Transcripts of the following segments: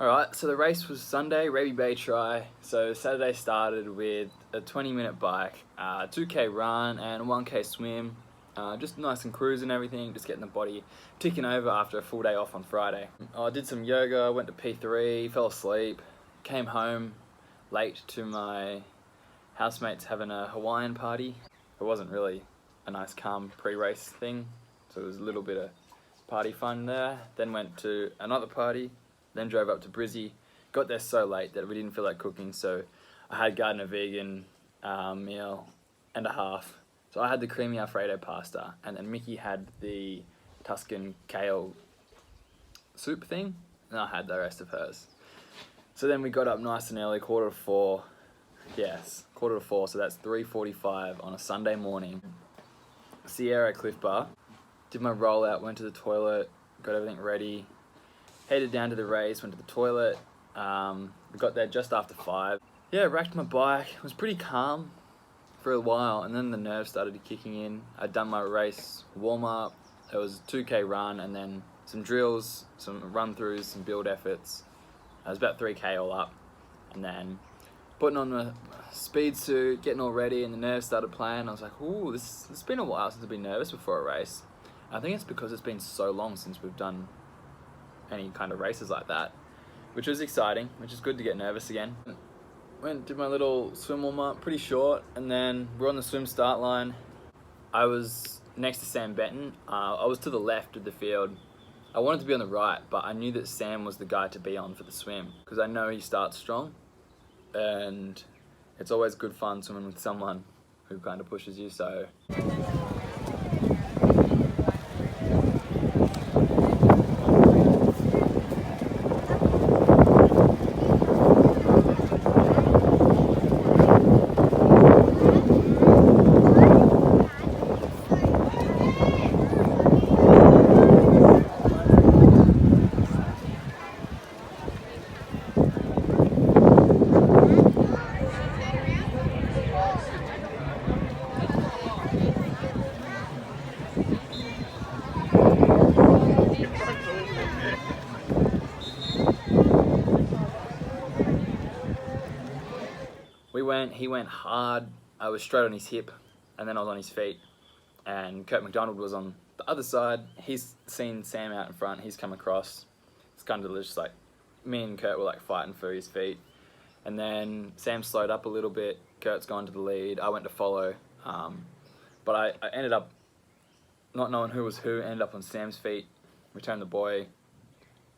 Alright, so the race was Sunday, Raby Bay Tri. So Saturday started with a 20-minute bike, 2k run and 1k swim. Just nice and cruising everything, just getting the body ticking over after a full day off on Friday. I did some yoga, went to P3, fell asleep, came home late to my housemates having a Hawaiian party. It wasn't really a nice calm pre-race thing, so it was a little bit of party fun there. Then went to another party, then drove up to Brizzy. Got there so late that we didn't feel like cooking, so I had Gardener vegan meal and a half. So I had the creamy Alfredo pasta, and then Mickey had the Tuscan kale soup thing, and I had the rest of hers. So then we got up nice and early, 4:45. Yes, 4:45, so that's 3:45 on a Sunday morning. Sierra Cliff Bar. Did my rollout, went to the toilet, got everything ready. Headed down to the race, went to the toilet. We got there just after 5. Yeah, racked my bike. It was pretty calm for a while, and then the nerves started kicking in. I'd done my race warm-up. It was a 2k run, and then some drills, some run-throughs, some build efforts. It was about 3k all up, and then putting on the speed suit, getting all ready, and the nerves started playing. I was like, ooh, it's been a while since I've been nervous before a race. I think it's because it's been so long since we've done any kind of races like that, which was exciting, which is good to get nervous again. Did my little swim warm up, pretty short, and then we're on the swim start line. I was next to Sam Benton. I was to the left of the field. I wanted to be on the right, but I knew that Sam was the guy to be on for the swim, because I know he starts strong, and it's always good fun swimming with someone who kind of pushes you, so. He went hard. I was straight on his hip, and then I was on his feet, and Kurt McDonald was on the other side. He's seen Sam out in front. He's come across. It's kind of just like me and Kurt were like fighting for his feet, and then Sam slowed up a little bit. Kurt's gone to the lead. I went to follow, but I ended up not knowing who was who. Ended up on Sam's feet. Returned the buoy.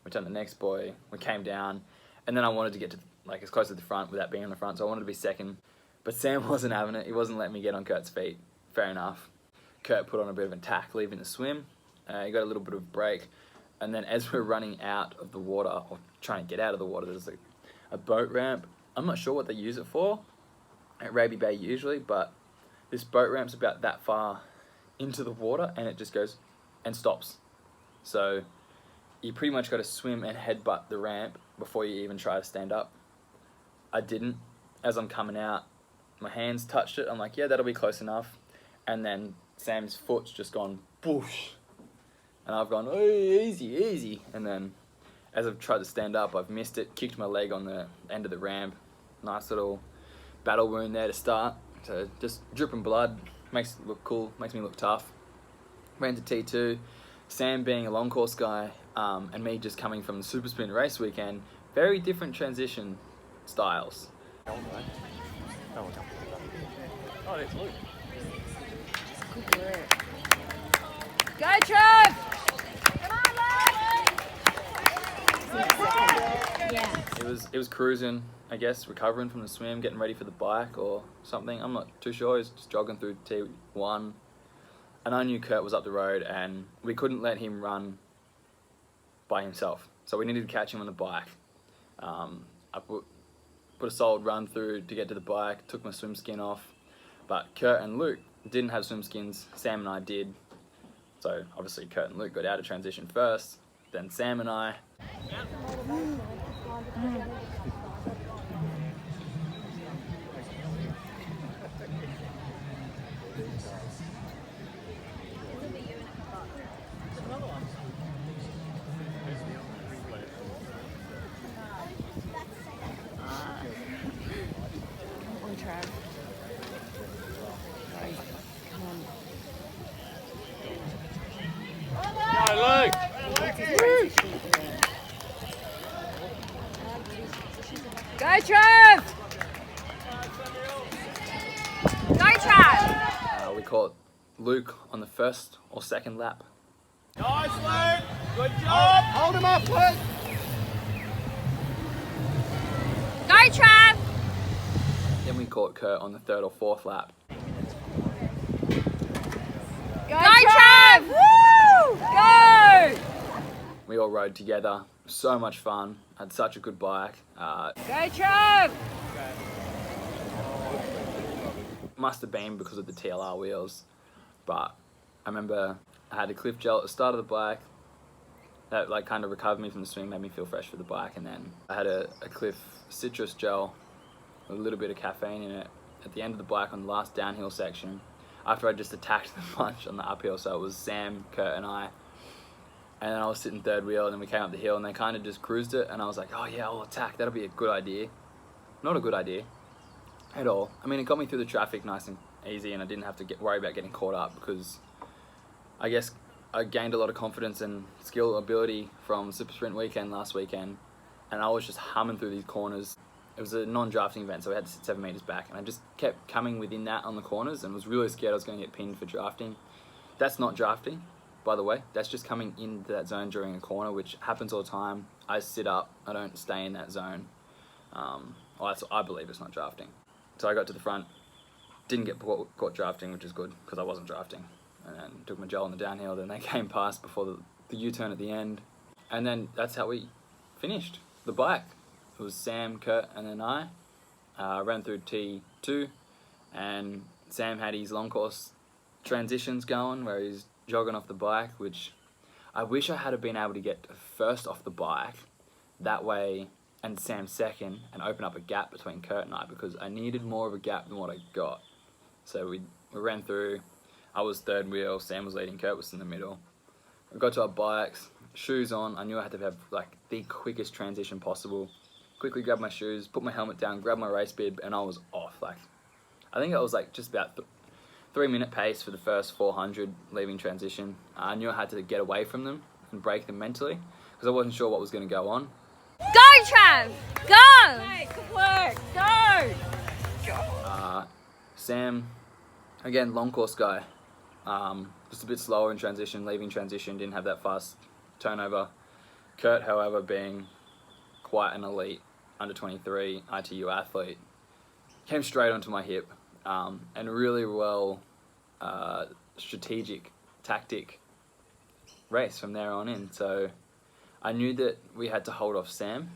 Returned the next buoy. We came down, and then I wanted to get to like as close to the front without being on the front, so I wanted to be second. But Sam wasn't having it. He wasn't letting me get on Kurt's feet. Fair enough. Kurt put on a bit of an attack, leaving the swim. He got a little bit of break. And then as we're running out of the water, or trying to get out of the water, there's a boat ramp. I'm not sure what they use it for at Raby Bay usually, but this boat ramp's about that far into the water, and it just goes and stops. So you pretty much got to swim and headbutt the ramp before you even try to stand up. I didn't. As I'm coming out, my hands touched it. I'm like, yeah, that'll be close enough. And then Sam's foot's just gone boosh. And I've gone, oh, easy, easy. And then as I've tried to stand up, I've missed it, kicked my leg on the end of the ramp. Nice little battle wound there to start. So just dripping blood, makes it look cool, makes me look tough. Ran to T2. Sam being a long course guy, and me just coming from the Super Sprint race weekend, very different transition styles. Oh, it's Luke. Good work. Go, Trev! Come on, lad! Yeah. It was cruising, I guess, recovering from the swim, getting ready for the bike or something. I'm not too sure. He was just jogging through T1. And I knew Kurt was up the road, and we couldn't let him run by himself. So we needed to catch him on the bike. I put a solid run through to get to the bike, took my swim skin off. But Kurt and Luke didn't have swim skins. Sam and I did. So obviously Kurt and Luke got out of transition first. Then Sam and I. Go, Trev! Go, Trev! We caught Luke on the first or second lap. Nice, Luke. Good job. Hold him up, Luke. Go, Trev! Then we caught Kurt on the third or fourth lap. Go, Trev! Woo! Go! We all rode together. So much fun. Had such a good bike. Go, Trev! Must have been because of the TLR wheels, but I remember I had a Cliff gel at the start of the bike that like kind of recovered me from the swing, made me feel fresh for the bike, and then I had a Cliff citrus gel with a little bit of caffeine in it at the end of the bike on the last downhill section after I just attacked the bunch on the uphill. So it was Sam, Kurt and I, and then I was sitting third wheel, and then we came up the hill and they kind of just cruised it, and I was like, oh yeah, I'll attack, that'll be a good idea. Not a good idea at all. I mean, it got me through the traffic nice and easy, and I didn't have to worry about getting caught up because I guess I gained a lot of confidence and skill ability from Super Sprint weekend last weekend, and I was just humming through these corners. It was a non-drafting event, so we had to sit 7 meters back, and I just kept coming within that on the corners and was really scared I was going to get pinned for drafting. That's not drafting, by the way. That's just coming into that zone during a corner, which happens all the time. I sit up, I don't stay in that zone. I believe it's not drafting. So I got to the front, didn't get caught drafting, which is good because I wasn't drafting. And then took my gel on the downhill, then they came past before the U-turn at the end. And then that's how we finished the bike. It was Sam, Kurt, and then I. Ran through T2, and Sam had his long course transitions going where he's jogging off the bike, which I wish I had been able to get first off the bike that way, and Sam second, and open up a gap between Kurt and I, because I needed more of a gap than what I got. So we ran through. I was third wheel, Sam was leading, Kurt was in the middle. We got to our bikes, shoes on. I knew I had to have like the quickest transition possible. Quickly grabbed my shoes, put my helmet down, grabbed my race bib, and I was off. Like, I think I was like just about 3 minute pace for the first 400 leaving transition. I knew I had to get away from them and break them mentally because I wasn't sure what was going to go on. Go, Trav! Go! Hey, good work! Go! Sam, again, long course guy. Just a bit slower in transition, leaving transition, didn't have that fast turnover. Kurt, however, being quite an elite under 23 ITU athlete, came straight onto my hip, and really well strategic tactic race from there on in. So I knew that we had to hold off Sam,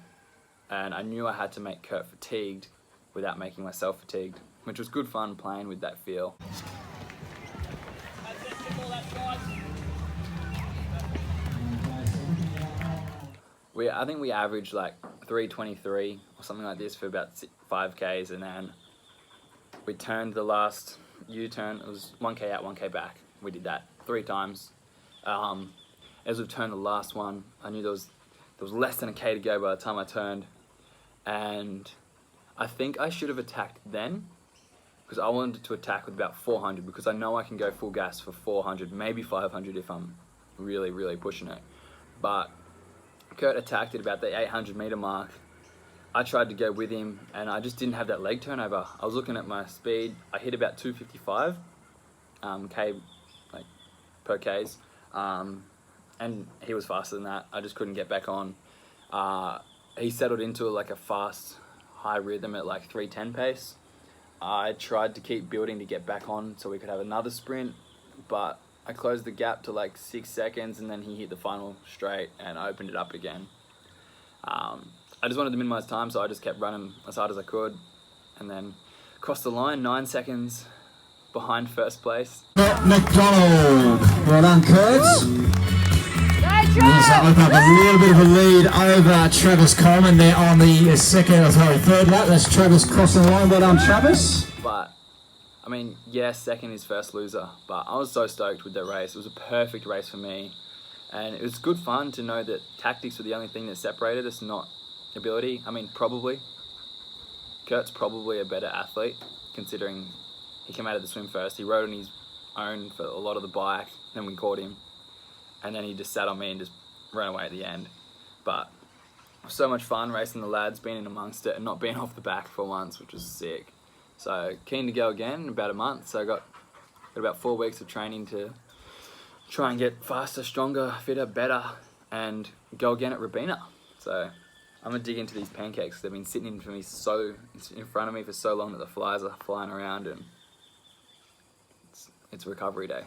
and I knew I had to make Kurt fatigued without making myself fatigued, which was good fun playing with that feel. I think we averaged like 3:23 or something like this for about 5Ks, and then we turned the last U-turn. It was 1K out, 1K back. We did that 3 times. As we turned the last one, I knew there was less than a K to go by the time I turned, and I think I should have attacked then, because I wanted to attack with about 400, because I know I can go full gas for 400, maybe 500 if I'm really, really pushing it. But Kurt attacked at about the 800 meter mark. I tried to go with him, and I just didn't have that leg turnover. I was looking at my speed. I hit about 255 K, like per Ks, and he was faster than that. I just couldn't get back on. He settled into like a fast, high rhythm at like 3:10 pace. I tried to keep building to get back on so we could have another sprint, but I closed the gap to like 6 seconds, and then he hit the final straight and I opened it up again. I just wanted to minimize time, so I just kept running as hard as I could, and then crossed the line 9 seconds behind first place. McDonald, well done, Kurt. Go, Open up a little bit of a lead over Travis Coleman there on the third lap. That's Travis crossing the line. Well done, Travis. But I mean, yes, second is first loser, but I was so stoked with the race. It was a perfect race for me, and it was good fun to know that tactics were the only thing that separated us, not ability. I mean, probably Kurt's probably a better athlete, considering he came out of the swim first. He rode on his own for a lot of the bike, then we caught him, and then he just sat on me and just ran away at the end. But So much fun racing the lads, being in amongst it and not being off the back for once, which was sick. So keen to go again in about a month. So I got about 4 weeks of training to try and get faster, stronger, fitter, better, and go again at Robina. So I'm gonna dig into these pancakes. They've been sitting in front of me for so long that the flies are flying around, and it's recovery day.